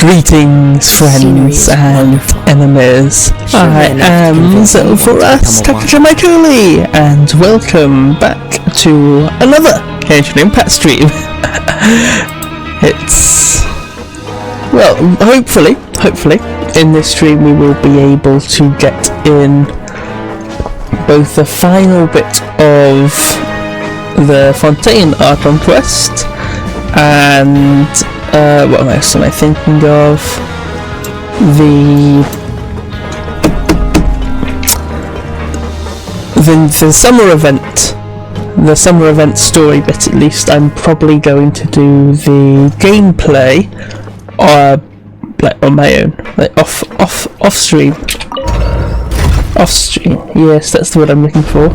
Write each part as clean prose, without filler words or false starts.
Greetings, friends and enemies. I am Zelvoras Takajamaikuli, and welcome back to another Genshin Impact stream. Well, hopefully, in this stream we will be able to get in both the final bit of the Fontaine Archon quest and what else am I thinking of? The summer event story bit. At least I'm probably going to do the gameplay, like on my own, like off stream. Off stream. Yes, that's the word I'm looking for.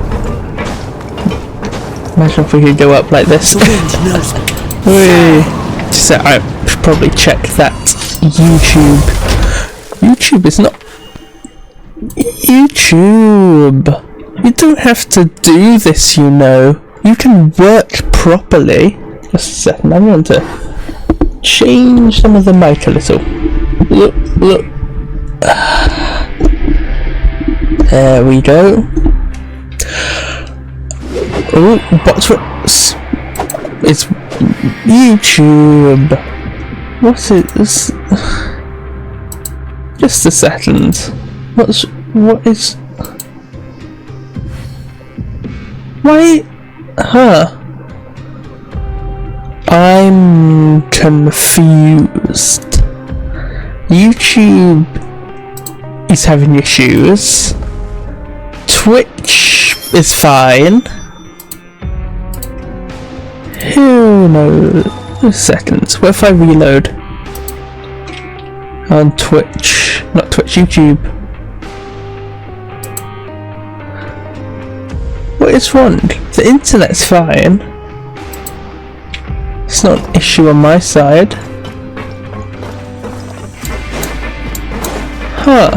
Imagine if we could go up like this. So I should probably check that YouTube is not YouTube. You don't have to do this, you know. You can work properly. Just a second, I'm going to change some of the mic a little. Look. There we go. Oh, what's it's YouTube. What is? Just a second. What is? Why? Huh? I'm confused. YouTube is having issues. Twitch is fine. Who knows? A second. What if I reload on Twitch? Not Twitch, YouTube. What is wrong? The internet's fine. It's not an issue on my side. Huh.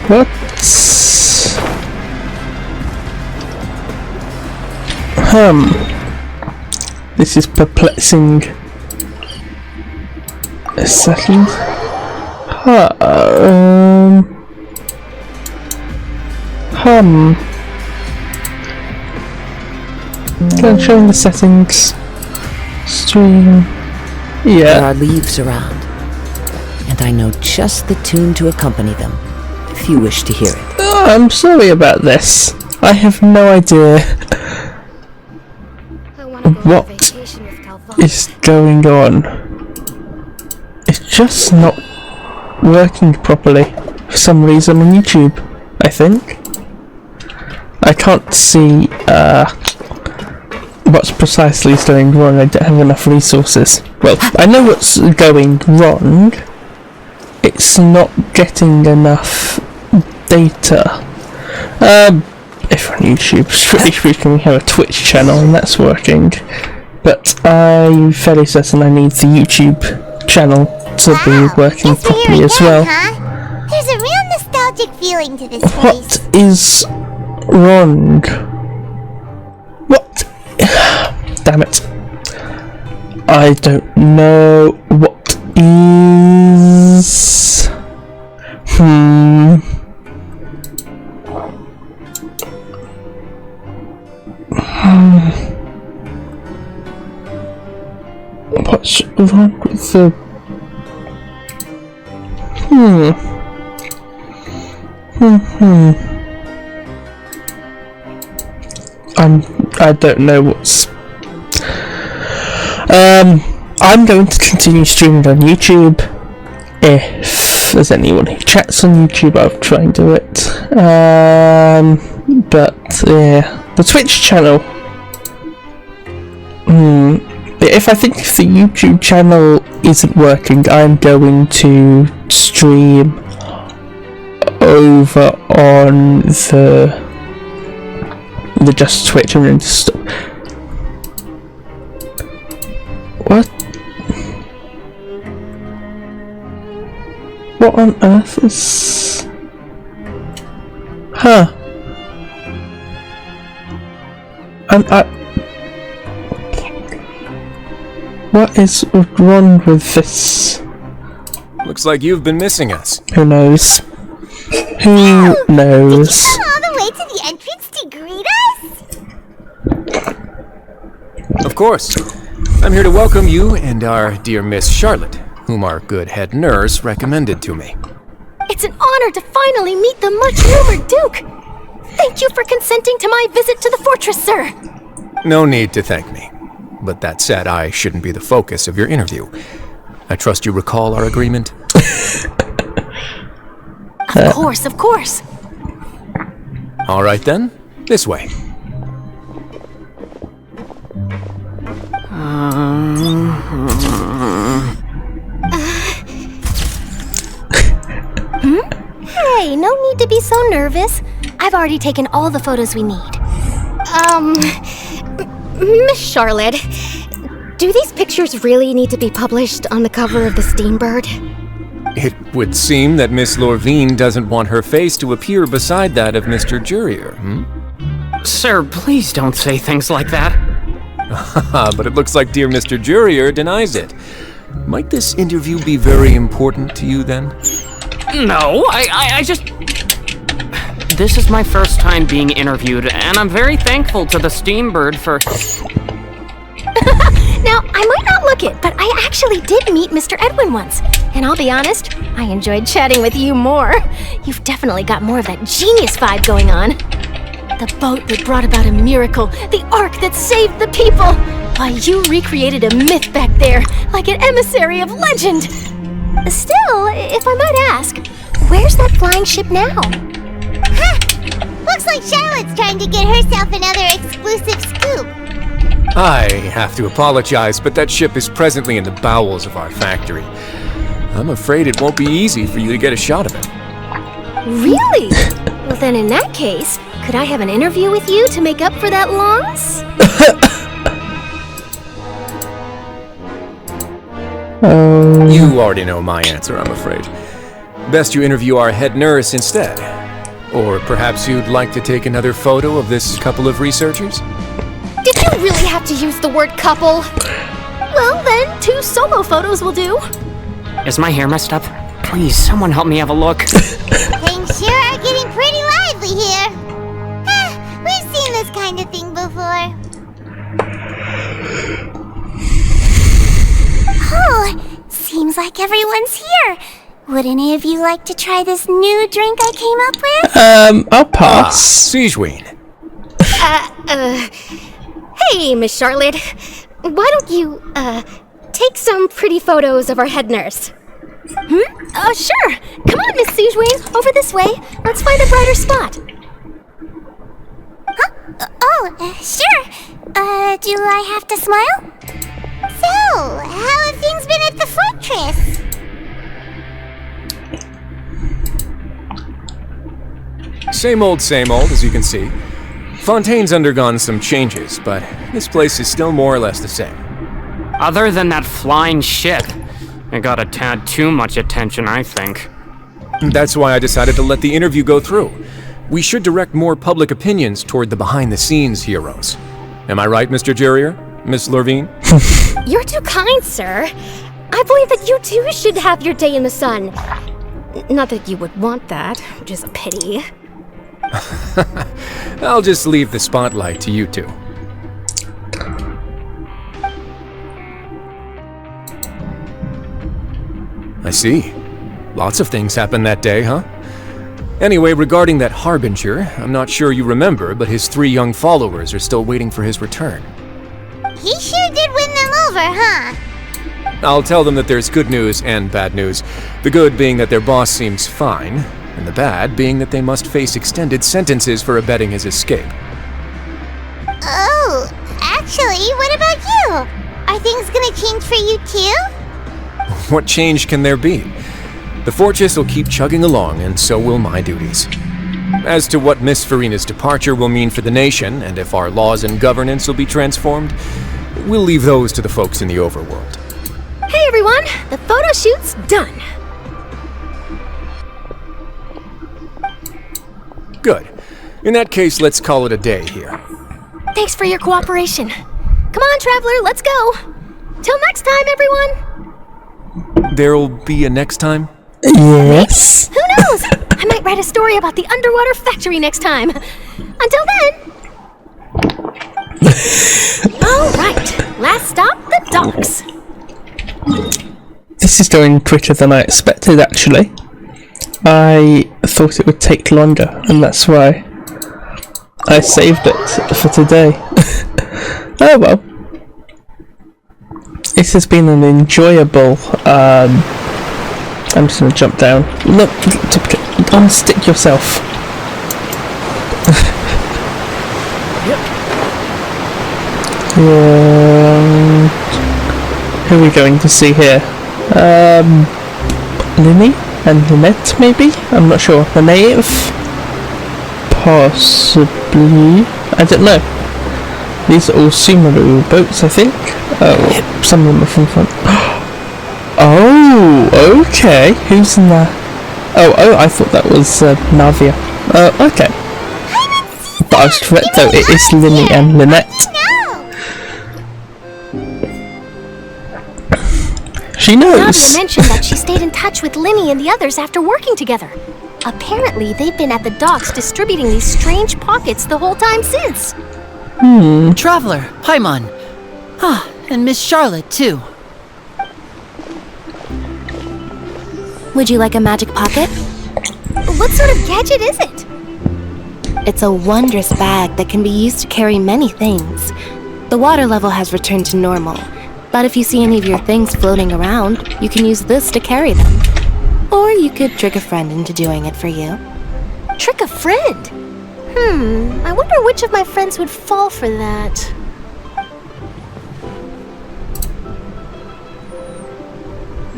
What's... This is perplexing. A second. Go and show the settings. Stream. Yeah. There are leaves around, and I know just the tune to accompany them, if you wish to hear it. Oh, I'm sorry about this. I have no idea what is going on. It's just not working properly for some reason on YouTube, I think. I can't see what's precisely going wrong. I don't have enough resources. Well, I know what's going wrong. It's not getting enough data. If on YouTube, strictly speaking, we have a Twitch channel and that's working. But I'm fairly certain I need the YouTube channel to be working properly as well. Huh? There's a real nostalgic feeling to this place. What is wrong? What? Damn it. I don't know what is... What's wrong with the... I don't know what's... I'm going to continue streaming on YouTube. If there's anyone who chats on YouTube, I'll try and do it. But yeah, the Twitch channel. If I think the YouTube channel isn't working, I'm going to stream over on the Just Twitch. I'm going to stop. What? What on earth is... Huh. What is wrong with this? Looks like you've been missing us. Who knows? Who Did you knows? come all the way to the entrance to greet us? Of course. I'm here to welcome you and our dear Miss Charlotte, whom our good head nurse recommended to me. It's an honor to finally meet the much-rumored Duke. Thank you for consenting to my visit to the fortress, sir. No need to thank me. But that said, I shouldn't be the focus of your interview. I trust you recall our agreement? Of course, of course. All right then, this way. Hey, no need to be so nervous. I've already taken all the photos we need. Miss Charlotte, do these pictures really need to be published on the cover of the Steambird? It would seem that Miss Lorvine doesn't want her face to appear beside that of Mr. Jurier, Sir, please don't say things like that. But it looks like dear Mr. Jurier denies it. Might this interview be very important to you then? No, I just... This is my first time being interviewed, and I'm very thankful to the Steambird for... Now, I might not look it, but I actually did meet Mr. Edwin once. And I'll be honest, I enjoyed chatting with you more. You've definitely got more of that genius vibe going on. The boat that brought about a miracle, the ark that saved the people. Why, you recreated a myth back there, like an emissary of legend. Still, if I might ask, where's that flying ship now? Huh. Looks like Charlotte's trying to get herself another exclusive scoop. I have to apologize, but that ship is presently in the bowels of our factory. I'm afraid it won't be easy for you to get a shot of it. Really? Well, then in that case, could I have an interview with you to make up for that loss? You already know my answer, I'm afraid. Best you interview our head nurse instead. Or perhaps you'd like to take another photo of this couple of researchers? Did you really have to use the word couple? Well, then, 2 solo photos will do. Is my hair messed up? Please, someone help me have a look. Things sure are getting pretty lively here. We've seen this kind of thing before. Oh, seems like everyone's here. Would any of you like to try this new drink I came up with? I'll pass. Sigewinne. Hey, Miss Charlotte. Why don't you, take some pretty photos of our head nurse? Sure. Come on, Miss Sigewinne. Over this way. Let's find a brighter spot. Huh? Sure. Do I have to smile? So, how have things been at the fortress? Same old, as you can see. Fontaine's undergone some changes, but this place is still more or less the same. Other than that flying ship, it got a tad too much attention, I think. That's why I decided to let the interview go through. We should direct more public opinions toward the behind-the-scenes heroes. Am I right, Mr. Jurier? Miss Lorvine? You're too kind, sir. I believe that you too should have your day in the sun. Not that you would want that, which is a pity. I'll just leave the spotlight to you two. I see. Lots of things happened that day, huh? Anyway, regarding that Harbinger, I'm not sure you remember, but his 3 young followers are still waiting for his return. He sure did win them over, huh? I'll tell them that there's good news and bad news. The good being that their boss seems fine, and the bad being that they must face extended sentences for abetting his escape. Oh, actually, what about you? Are things gonna change for you too? What change can there be? The fortress will keep chugging along, and so will my duties. As to what Miss Farina's departure will mean for the nation, and if our laws and governance will be transformed, we'll leave those to the folks in the overworld. Hey everyone, the photo shoot's done. Good. In that case, let's call it a day here. Thanks for your cooperation. Come on, traveler, let's go. Till next time, everyone. There'll be a next time? Yes. Who knows? I might write a story about the underwater factory next time. Until then. All right. Last stop, the docks. This is going quicker than I expected, actually. I thought it would take longer, and that's why I saved it for today. Oh well. It has been an enjoyable, I'm just gonna jump down. Look, unstick yourself. Who are we going to see here? Linny and Lynette, maybe? I'm not sure. The native? Possibly. I don't know. These are all Sumeru boats, I think. Oh, some of them are from front. Oh, okay. Who's in there? Oh, I thought that was Navia. Okay. But I was correct though, it is Linny and Lynette. She knows. Navia mentioned that she stayed in touch with Linny and the others after working together. Apparently, they've been at the docks distributing these strange pockets the whole time since. Traveler, Paimon. Ah, and Miss Charlotte, too. Would you like a magic pocket? What sort of gadget is it? It's a wondrous bag that can be used to carry many things. The water level has returned to normal, but if you see any of your things floating around, you can use this to carry them. Or you could trick a friend into doing it for you. Trick a friend? I wonder which of my friends would fall for that.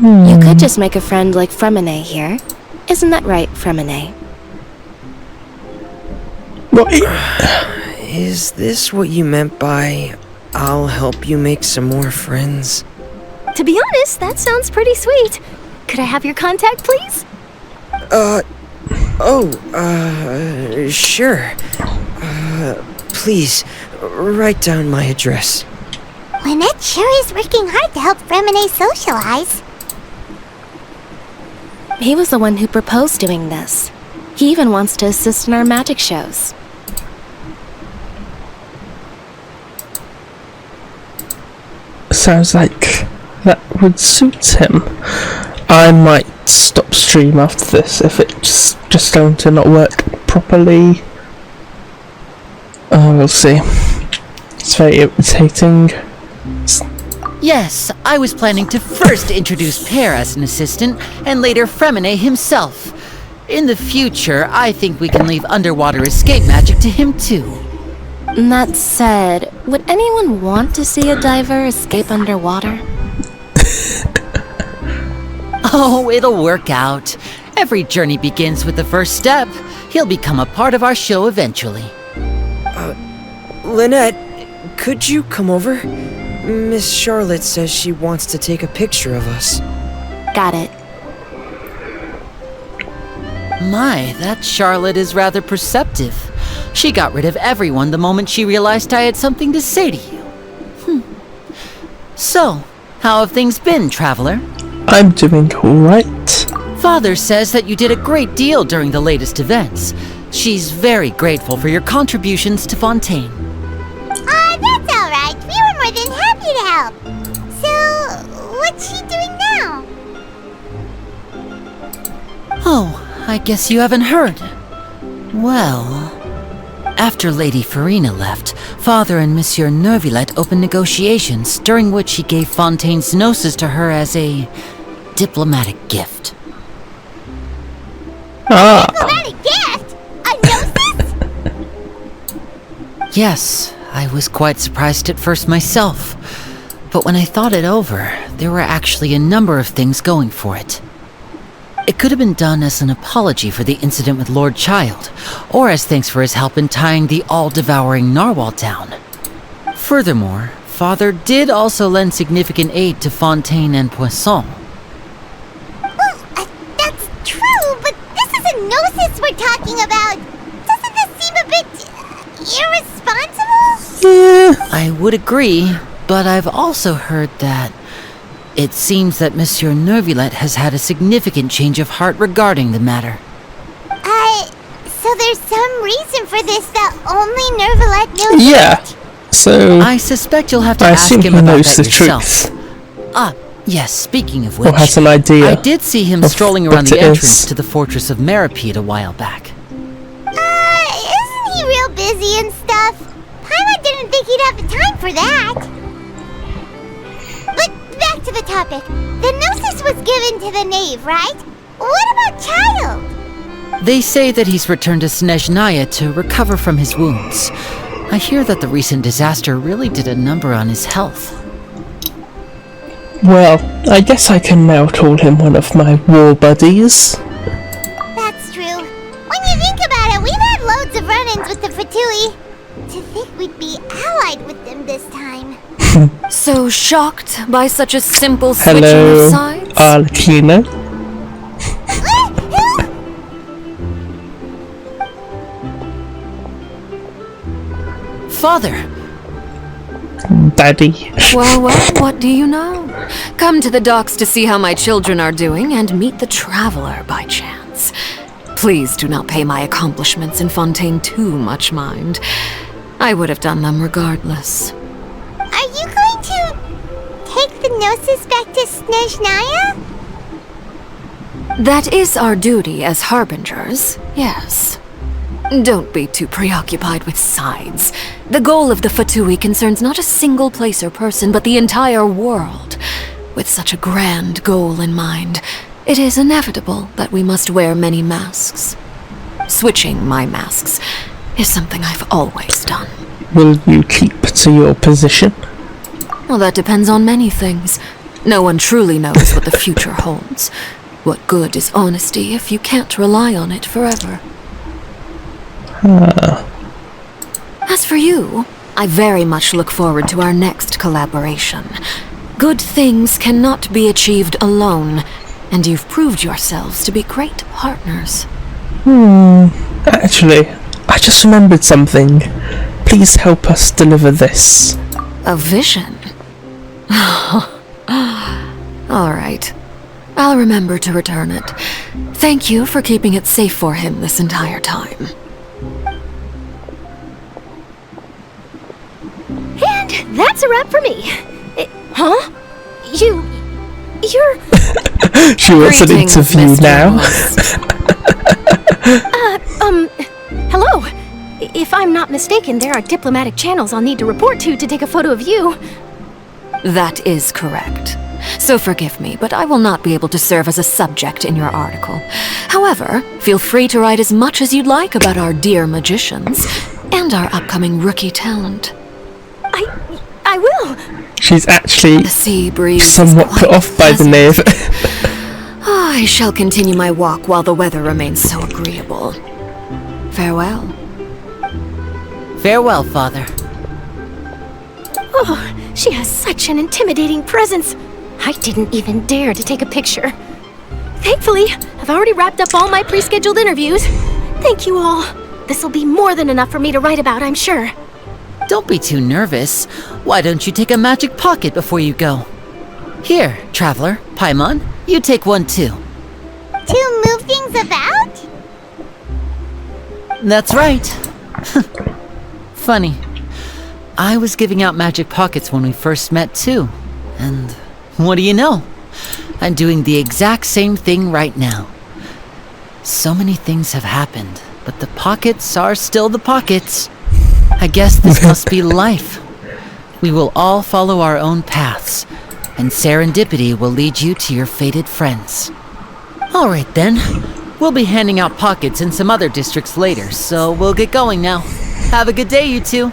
You could just make a friend like Fremine here. Isn't that right, Fremine? Is this what you meant by, I'll help you make some more friends? To be honest, that sounds pretty sweet. Could I have your contact, please? Sure. Please, write down my address. Lynette sure is working hard to help Fremine socialize. He was the one who proposed doing this. He even wants to assist in our magic shows. Sounds like that would suit him. I might stop stream after this if it's just going to not work properly. We'll see. It's very irritating. Yes, I was planning to first introduce Pear as an assistant, and later Fremine himself. In the future, I think we can leave underwater escape magic to him too. That said, would anyone want to see a diver escape underwater? Oh, it'll work out. Every journey begins with the first step. He'll become a part of our show eventually. Lynette, could you come over? Miss Charlotte says she wants to take a picture of us. Got it. My, that Charlotte is rather perceptive. She got rid of everyone the moment she realized I had something to say to you. So, how have things been, Traveler? I'm doing alright. Father says that you did a great deal during the latest events. She's very grateful for your contributions to Fontaine. That's alright. We were more than happy to help. So, what's she doing now? Oh, I guess you haven't heard. Well, after Lady Farina left, Father and Monsieur Neuvillette opened negotiations, during which he gave Fontaine's gnosis to her as a diplomatic gift. Diplomatic gift? A gnosis? Yes, I was quite surprised at first myself. But when I thought it over, there were actually a number of things going for it. It could have been done as an apology for the incident with Lord Child, or as thanks for his help in tying the all-devouring narwhal down. Furthermore, Father did also lend significant aid to Fontaine and Poisson. Well, that's true, but this is a gnosis we're talking about. Doesn't this seem a bit irresponsible? Yeah. I would agree, but I've also heard that It seems that Monsieur Nervulet has had a significant change of heart regarding the matter. So there's some reason for this that only Nervulet knows Yeah. about? So I suspect you'll have to I ask assume him he about knows that the yourself. truth, Ah, yes, speaking of or which, has an idea. I did see him of strolling what around the it entrance is. to the Fortress of Meripede a while back. Isn't he real busy and stuff? Paimon didn't think he'd have the time for that. But back to the topic. The Gnosis was given to the knave, right? What about Child? They say that he's returned to Snezhnaya to recover from his wounds. I hear that the recent disaster really did a number on his health. Well, I guess I can now call him one of my war buddies. That's true. When you think about it, we've had loads of run-ins with the Fatui. To think we'd be allied with them this time. So shocked by such a simple switching Hello, of sides? Arlecchino. Father! Daddy. Well, what do you know? Come to the docks to see how my children are doing and meet the traveler by chance. Please do not pay my accomplishments in Fontaine too much mind. I would have done them regardless. Are you going to take the Gnosis back to Snezhnaya? That is our duty as harbingers, yes. Don't be too preoccupied with sides. The goal of the Fatui concerns not a single place or person, but the entire world. With such a grand goal in mind, it is inevitable that we must wear many masks. Switching my masks is something I've always done. Will you keep to your position? Well, that depends on many things. No one truly knows what the future holds. What good is honesty if you can't rely on it forever? As for you, I very much look forward to our next collaboration. Good things cannot be achieved alone, and you've proved yourselves to be great partners. Actually, I just remembered something. Please help us deliver this. A vision? All right. I'll remember to return it. Thank you for keeping it safe for him this entire time. And that's a wrap for me. Huh? You're... She wants an Greetings, interview Mr. now. Ross. Hello. If I'm not mistaken, there are diplomatic channels I'll need to report to take a photo of you. That is correct. So forgive me, but I will not be able to serve as a subject in your article. However, feel free to write as much as you'd like about our dear magicians and our upcoming rookie talent. I will. She's actually The sea breeze is somewhat quite put off by the knave. I shall continue my walk while the weather remains so agreeable. Farewell. Farewell, Father. Oh, she has such an intimidating presence. I didn't even dare to take a picture. Thankfully, I've already wrapped up all my pre-scheduled interviews. Thank you all. This'll be more than enough for me to write about, I'm sure. Don't be too nervous. Why don't you take a magic pocket before you go? Here, Traveler, Paimon, you take one too. To move things about? That's right. Funny. I was giving out magic pockets when we first met too. And what do you know? I'm doing the exact same thing right now. So many things have happened, but the pockets are still the pockets. I guess this must be life. We will all follow our own paths, and serendipity will lead you to your fated friends. All right then. We'll be handing out pockets in some other districts later, so we'll get going now. Have a good day, you two.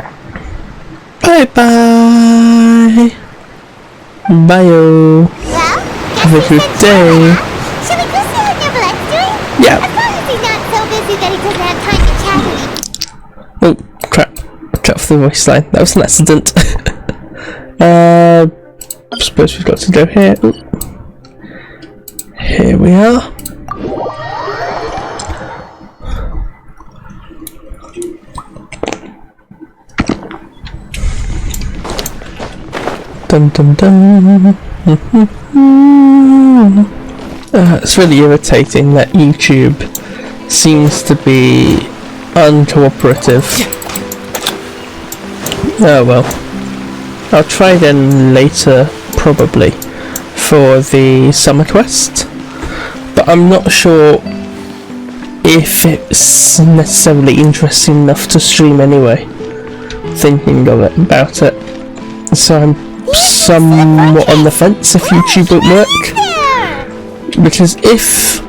Bye-bye. Bye-o. Well, Have a good day. Should we go see what Nervulet's doing? Yeah. As long as he's not so busy that he doesn't have time to chat with me. Oh, crap. Cut off the voice line. That was an accident. Suppose we've got to go here. Ooh. Here we are. Dum dum dum. It's really irritating that YouTube seems to be uncooperative. Oh well. I'll try then later, probably, for the summer quest. But I'm not sure if it's necessarily interesting enough to stream anyway, thinking of it about it. So I'm somewhat on the fence if YouTube won't work. Because if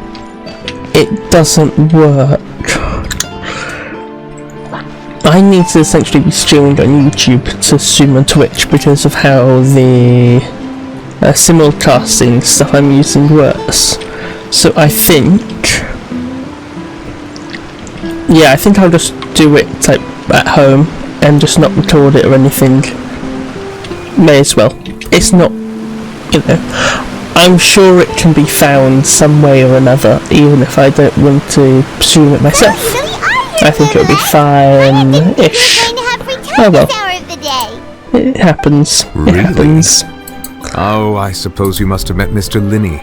it doesn't work, I need to essentially be streaming on YouTube to stream on Twitch because of how the simulcasting stuff I'm using works. So I think I'll just do it like at home and just not record it or anything. May as well. It's not, you know, I'm sure it can be found some way or another, even if I don't want to stream it myself. I think it'll be fine-ish. Oh well. It happens. Really? It happens. Oh, I suppose you must have met Mr. Linney.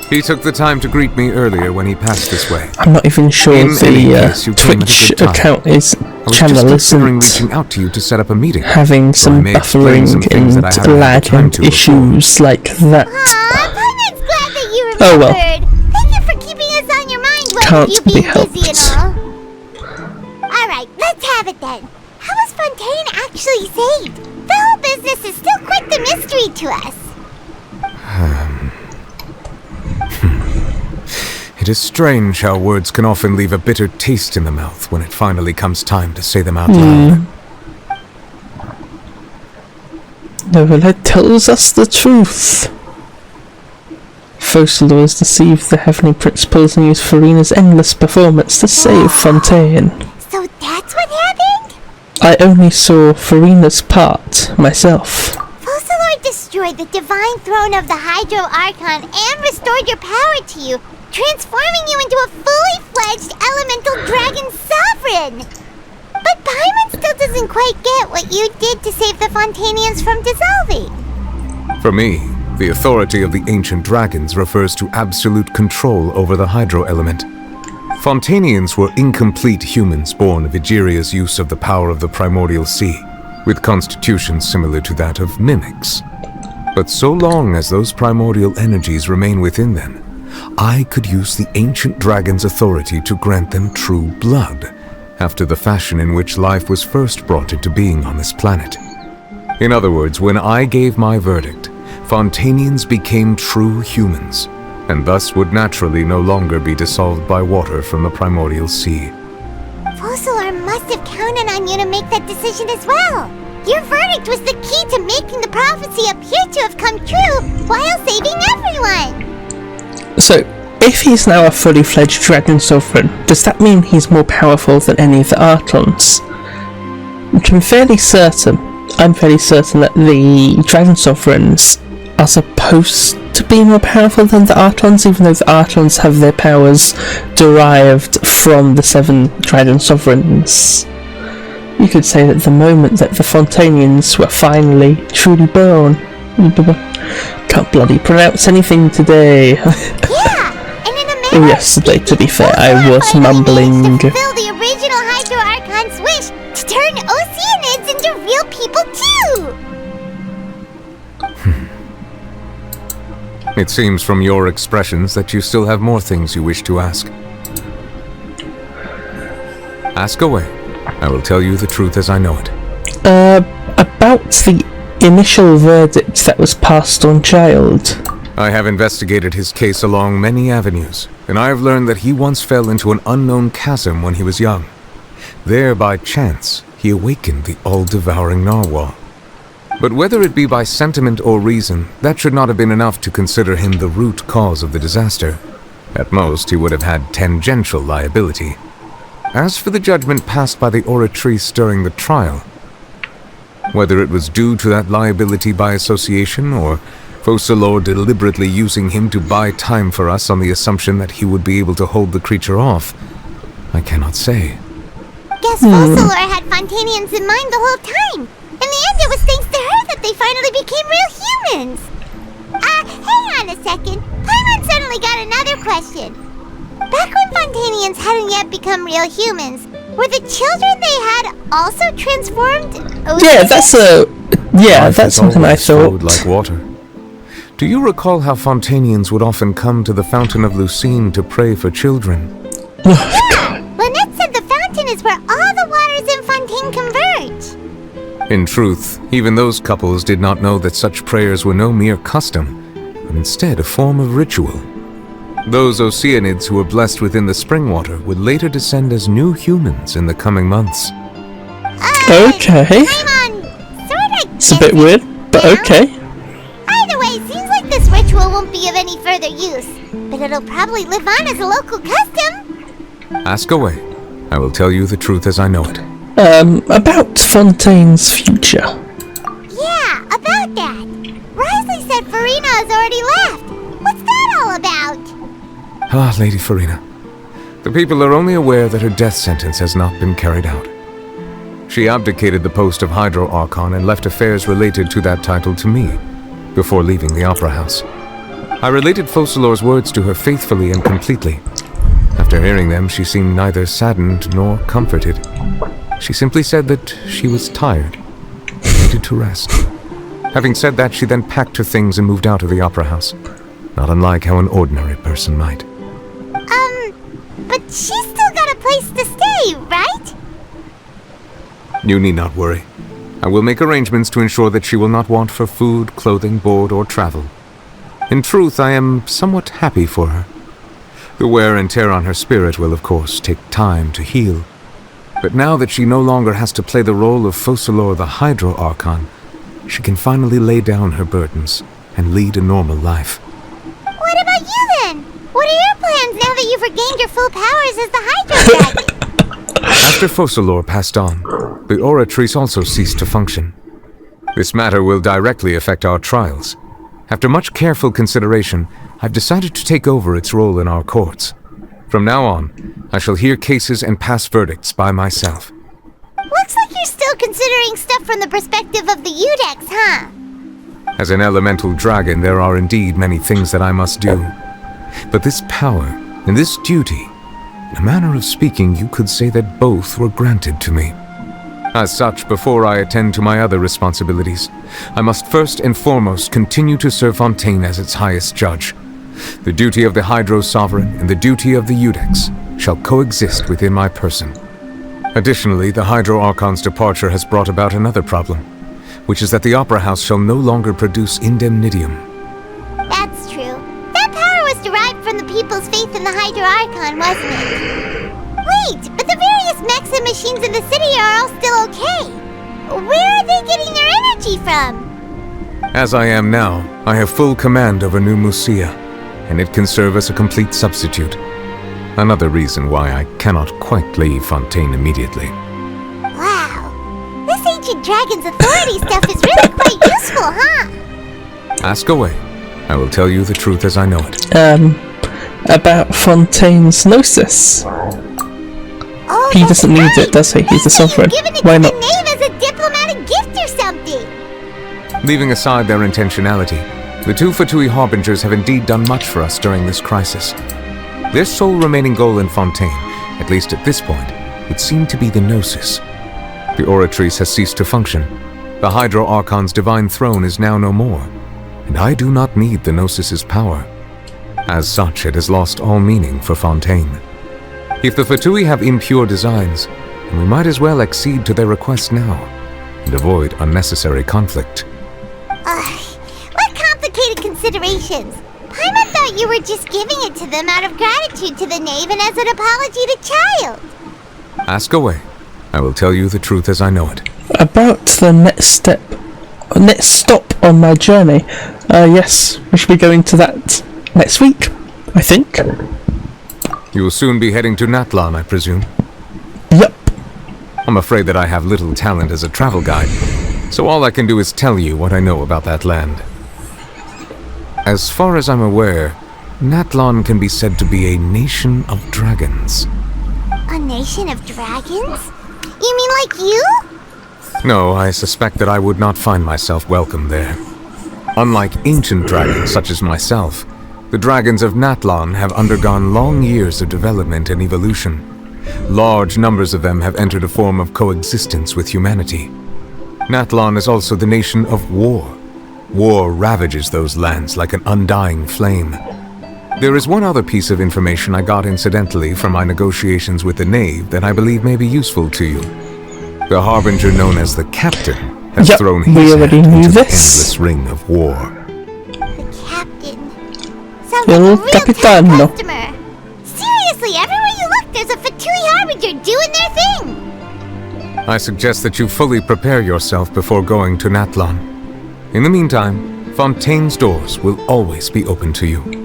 He took the time to greet me earlier when he passed this way. I'm not even sure the Twitch account is channel isn't reaching out to you to set up a meeting. Having some buffering and lag and issues like that. Paimon, glad that you remembered. Oh well. Thank you for keeping us on your mind while Can't you be being helped. busy and all. Alright, let's have it then. How was Fontaine actually saved? The whole business is still quite the mystery to us. It is strange how words can often leave a bitter taste in the mouth when it finally comes time to say them out loud. Novelette tells us the truth. Focalor has deceived the heavenly principles and used Farina's endless performance to save Fontaine. So that's what happened? I only saw Farina's part myself. Focalor destroyed the divine throne of the Hydro Archon and restored your power to you, transforming you into a fully fledged elemental dragon sovereign. But Paimon still doesn't quite get what you did to save the Fontainians from dissolving. For me, the authority of the ancient dragons refers to absolute control over the hydro element. Fontainians were incomplete humans born of Egeria's use of the power of the primordial sea, with constitutions similar to that of mimics. But so long as those primordial energies remain within them, I could use the ancient dragon's authority to grant them true blood, after the fashion in which life was first brought into being on this planet. In other words, when I gave my verdict, Fontainians became true humans, and thus would naturally no longer be dissolved by water from the primordial sea. Focalor must have counted on you to make that decision as well. Your verdict was the key to making the prophecy appear to have come true while saving everyone. So, if he's now a fully fledged dragon sovereign, does that mean he's more powerful than any of the Archons? I'm fairly certain that the dragon sovereigns are supposed to be more powerful than the Archons, even though the Archons have their powers derived from the 7 dragon sovereigns. You could say that the moment that the Fontainians were finally truly born. Can't bloody pronounce anything today. Or yesterday, to be fair, I was mumbling. To fulfill the original Hydro Archon's wish to turn Oceanids into real people too. It seems from your expressions that you still have more things you wish to ask. Ask away. I will tell you the truth as I know it. About the initial verdict that was passed on Child. I have investigated his case along many avenues, and I have learned that he once fell into an unknown chasm when he was young. There, by chance, he awakened the all-devouring narwhal. But whether it be by sentiment or reason, that should not have been enough to consider him the root cause of the disaster. At most, he would have had tangential liability. As for the judgment passed by the oratrice during the trial, whether it was due to that liability by association, or Focalor deliberately using him to buy time for us on the assumption that he would be able to hold the creature off, I cannot say. Guess Focalor had Fontainians in mind the whole time. In the end, it was thanks to her that they finally became real humans. on a second. Paimon suddenly got another question. Back when Fontanians hadn't yet become real humans, were the children they had also transformed? Yeah, that's Life that's has something I always flowed thought. like water. Do you recall how Fontanians would often come to the Fountain of Lucine to pray for children? Lynette said the fountain is where all the waters in Fontaine converge. In truth, even those couples did not know that such prayers were no mere custom, but instead a form of ritual. Those Oceanids who were blessed within the spring water would later descend as new humans in the coming months. Okay. Paimon sorta It's a bit weird, but okay. Either way, seems like this ritual won't be of any further use, but it'll probably live on as a local custom. Ask away. I will tell you the truth as I know it. About Fontaine's future. Yeah, about that. Risley said Farina has already left. What's that all about? Ah, Lady Farina. The people are only aware that her death sentence has not been carried out. She abdicated the post of Hydro Archon and left affairs related to that title to me, before leaving the Opera House. I related Focalor's words to her faithfully and completely. After hearing them, she seemed neither saddened nor comforted. She simply said that she was tired, needed to rest. Having said that, she then packed her things and moved out of the Opera House, not unlike how an ordinary person might. But she's still got a place to stay, right? You need not worry. I will make arrangements to ensure that she will not want for food, clothing, board, or travel. In truth, I am somewhat happy for her. The wear and tear on her spirit will, of course, take time to heal. But now that she no longer has to play the role of Focalor the Hydro Archon, she can finally lay down her burdens and lead a normal life. What about you then? What are your plans now that you've regained your full powers as the Hydro Dragon? After Focalor passed on, the Oratrice also ceased to function. This matter will directly affect our trials. After much careful consideration, I've decided to take over its role in our courts. From now on, I shall hear cases and pass verdicts by myself. Looks like you're still considering stuff from the perspective of the Udex, huh? As an elemental dragon, there are indeed many things that I must do. But this power and this duty, in a manner of speaking, you could say that both were granted to me. As such, before I attend to my other responsibilities, I must first and foremost continue to serve Fontaine as its highest judge. The duty of the Hydro Sovereign and the duty of the Udex shall coexist within my person. Additionally, the Hydro Archon's departure has brought about another problem, which is that the Opera House shall no longer produce indemnitium. That's true. That power was derived from the people's faith in the Hydro Archon, wasn't it? Wait, but the various mechs and machines in the city are all still okay. Where are they getting their energy from? As I am now, I have full command over New Musia, and it can serve as a complete substitute. Another reason why I cannot quite leave Fontaine immediately. Wow. This ancient dragon's authority stuff is really quite useful, huh? Ask away. I will tell you the truth as I know it. About Fontaine's Gnosis. Oh, He that's doesn't need right. it, does he? He's the sovereign. You've given it Why to not? the knave as a diplomatic gift or something. Leaving aside their intentionality, the two Fatui Harbingers have indeed done much for us during this crisis. Their sole remaining goal in Fontaine, at least at this point, would seem to be the Gnosis. The Oratrice has ceased to function. The Hydro Archon's divine throne is now no more, and I do not need the Gnosis's power. As such, it has lost all meaning for Fontaine. If the Fatui have impure designs, then we might as well accede to their request now, and avoid unnecessary conflict. What complicated considerations. Paimon thought you were just giving it to them out of gratitude to the knave and as an apology to Child. Ask away. I will tell you the truth as I know it. About the next stop on my journey. Yes, we should be going to that next week, I think. You will soon be heading to Natlan, I presume. Yup. I'm afraid that I have little talent as a travel guide, so all I can do is tell you what I know about that land. As far as I'm aware, Natlan can be said to be a nation of dragons. A nation of dragons? You mean like you? No, I suspect that I would not find myself welcome there. Unlike ancient dragons such as myself, the dragons of Natlan have undergone long years of development and evolution. Large numbers of them have entered a form of coexistence with humanity. Natlan is also the nation of war. War ravages those lands like an undying flame. There is one other piece of information I got incidentally from my negotiations with the Knave that I believe may be useful to you. The Harbinger known as the Captain has thrown his hand into the endless ring of war. The Captain. Sounds like a real Capitano. customer. Seriously, everywhere you look, there's a Fatui Harbinger doing their thing. I suggest that you fully prepare yourself before going to Natlan. In the meantime, Fontaine's doors will always be open to you.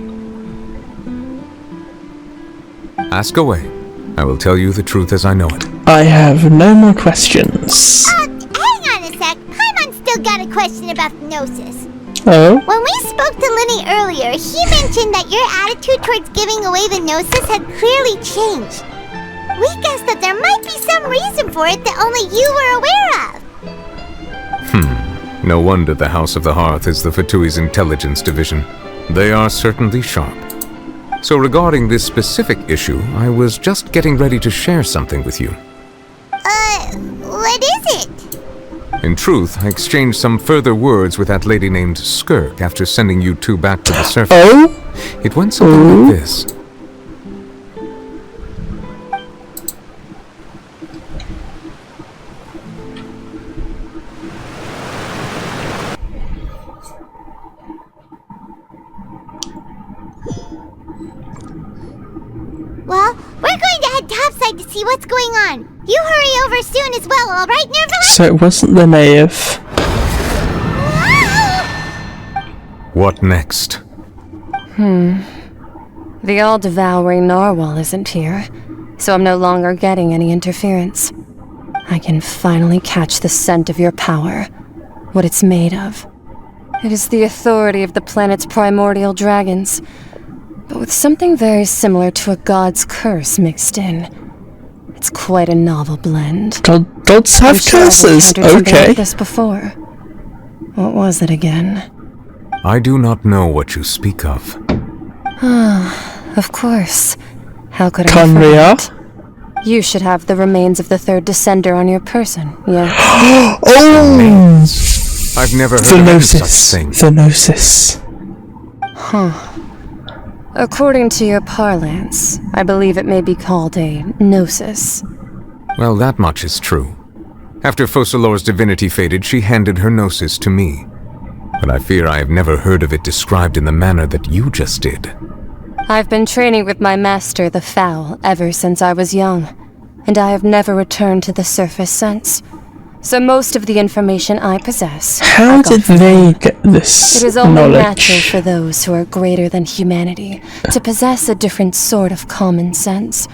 Ask away. I will tell you the truth as I know it. I have no more questions. Hang on a sec. Paimon's still got a question about the Gnosis. Oh? When we spoke to Lenny earlier, he mentioned that your attitude towards giving away the Gnosis had clearly changed. We guessed that there might be some reason for it that only you were aware of. No wonder the House of the Hearth is the Fatui's intelligence division. They are certainly sharp. So regarding this specific issue, I was just getting ready to share something with you. What is it? In truth, I exchanged some further words with that lady named Skirk after sending you two back to the surface. Oh? It went something like this. Well, we're going to head topside to see what's going on. You hurry over soon as well, alright, Nerva? So it wasn't the Knave. What next? The all-devouring narwhal isn't here, so I'm no longer getting any interference. I can finally catch the scent of your power, what it's made of. It is the authority of the planet's primordial dragons, but with something very similar to a god's curse mixed in. It's quite a novel blend. Gods have curses. Okay. Like this before. What was it again? I do not know what you speak of. Of course. How could I Conria? forget? You should have the remains of the third descender on your person, yeah. Oh! I've never heard of any such Thenosis. thing. Thenosis. According to your parlance, I believe it may be called a gnosis. Well, that much is true. After Focalor's divinity faded, she handed her gnosis to me. But I fear I have never heard of it described in the manner that you just did. I've been training with my master, the Foul, ever since I was young, and I have never returned to the surface since. So most of the information I possess... How did they get this It is only natural knowledge? for those who are greater than humanity to possess a different sort of common sense.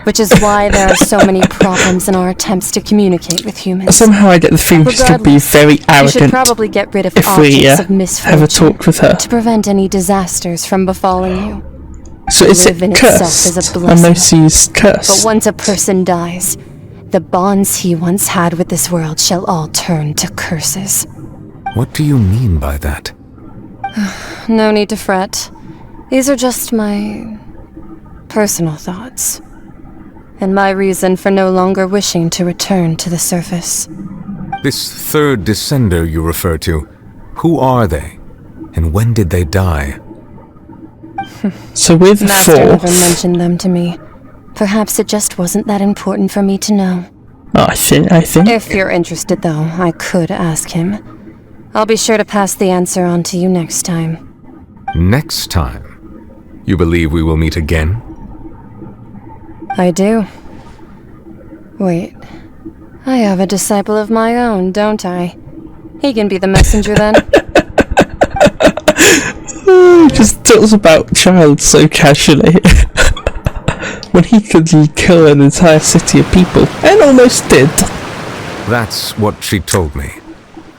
Which is why there are so many problems in our attempts to communicate with humans. Somehow I get the feeling she's going to be very You should arrogant probably get rid of if we objects of misfortune have a talk with her. to prevent any disasters from befalling you. So is live in it itself cursed? is a I blessing. know she's But cursed. once a person dies, the bonds he once had with this world shall all turn to curses. What do you mean by that? No need to fret. These are just my personal thoughts. And my reason for no longer wishing to return to the surface. This third descender you refer to, who are they? And when did they die? So with Master never fourth, mentioned them to me. Perhaps it just wasn't that important for me to know. I think. If you're interested, though, I could ask him. I'll be sure to pass the answer on to you next time. Next time? You believe we will meet again? I do. Wait. I have a disciple of my own, don't I? He can be the messenger then. Just talks about child so casually. When he could kill an entire city of people. And almost did. That's what she told me.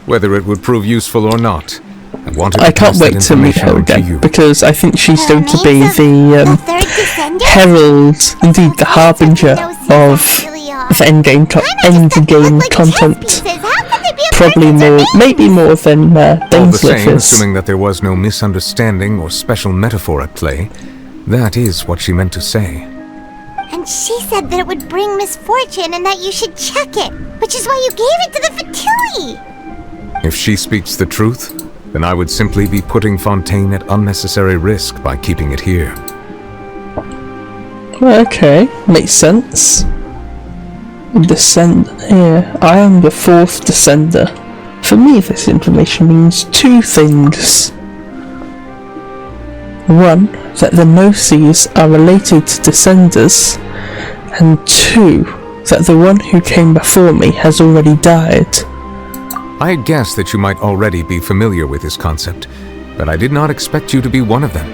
Whether it would prove useful or not, I wanted to I can't pass that wait to meet information her on to again, you. because I think she's going to be Remains of the third descender? herald, indeed the harbinger Gnosis of actually are. endgame Kinda just look content. like chess pieces. How could they be a probably person's more, remains. maybe more than All the Dainsleif same, is. assuming that there was no misunderstanding or special metaphor at play, that is what she meant to say. And she said that it would bring misfortune and that you should check it, which is why you gave it to the Fatui. If she speaks the truth, then I would simply be putting Fontaine at unnecessary risk by keeping it here. Okay, makes sense. Descend here. I am the 4th descender. For me, this information means 2 things. 1, that the Gnosis are related to descenders, and 2, that the one who came before me has already died. I had guessed that you might already be familiar with this concept, but I did not expect you to be one of them.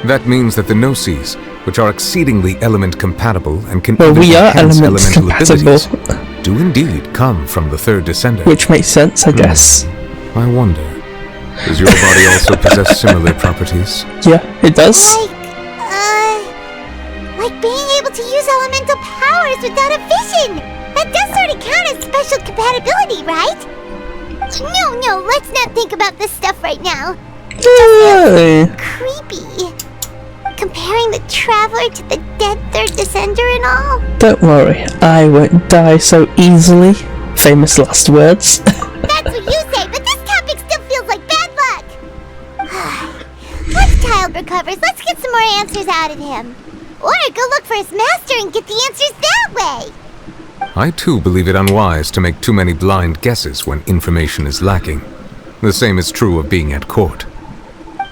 That means that the Gnosis, which are exceedingly element compatible and can Well, even we are enhance elements elemental compatible. abilities, do indeed come from the 3rd descender. Which makes sense, I guess. I wonder, does your body also possess similar properties? Yeah, it does. Like being able to use elemental powers without a vision. That does sort of count as special compatibility, right? No, let's not think about this stuff right now. Yay. Creepy. Comparing the Traveler to the dead 3rd Descender and all. Don't worry, I won't die so easily. Famous last words. That's what you say, but this topic still feels like bad luck. Once Child recovers, let's get some more answers out of him. Or go look for his master and get the answers that way. I too believe it unwise to make too many blind guesses when information is lacking. The same is true of being at court.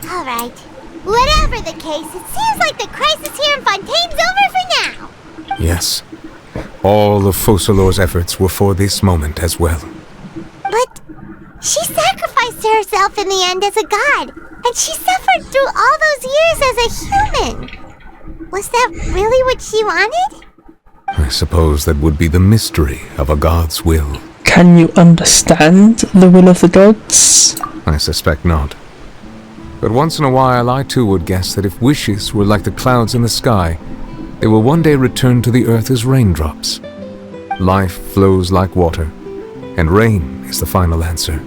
Alright. Whatever the case, it seems like the crisis here in Fontaine's over for now. Yes. All of Focalor's efforts were for this moment as well. But she sacrificed herself in the end as a god, and she suffered through all those years as a human. Was that really what she wanted? I suppose that would be the mystery of a god's will. Can you understand the will of the gods? I suspect not. But once in a while I too would guess that if wishes were like the clouds in the sky, they will one day return to the earth as raindrops. Life flows like water, and rain is the final answer.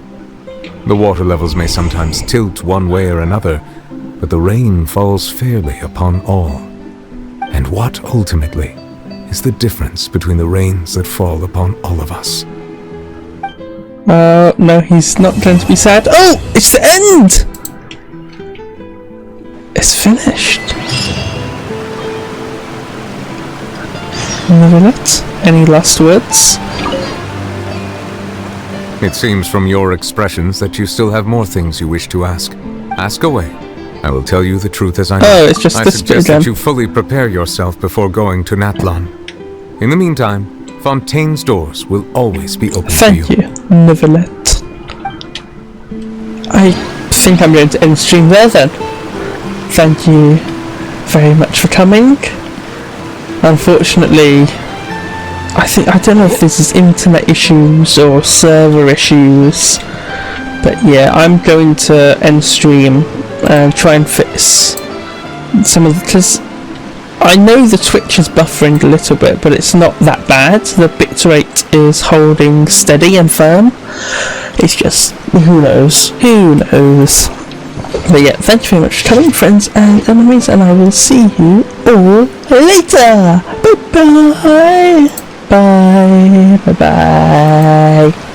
The water levels may sometimes tilt one way or another, but the rain falls fairly upon all. And what ultimately is the difference between the rains that fall upon all of us? No, he's not going to be sad. Oh, it's the end! It's finished. Nevertheless, any last words? It seems from your expressions that you still have more things you wish to ask. Ask away. I will tell you the truth as I know. Oh, it's just I this bit suggest again. that you fully prepare yourself before going to Natlan. In the meantime, Fontaine's doors will always be open to you. Thank you, Neverlet. I think I'm going to end stream there then. Thank you very much for coming. Unfortunately, I don't know if this is internet issues or server issues, but yeah, I'm going to end stream and try and fix some of the, because I know the Twitch is buffering a little bit, but it's not that bad. The bitrate is holding steady and firm. It's just, who knows? But yeah, thank you very much for coming, friends and enemies, and I will see you all later. Bye bye. Bye bye.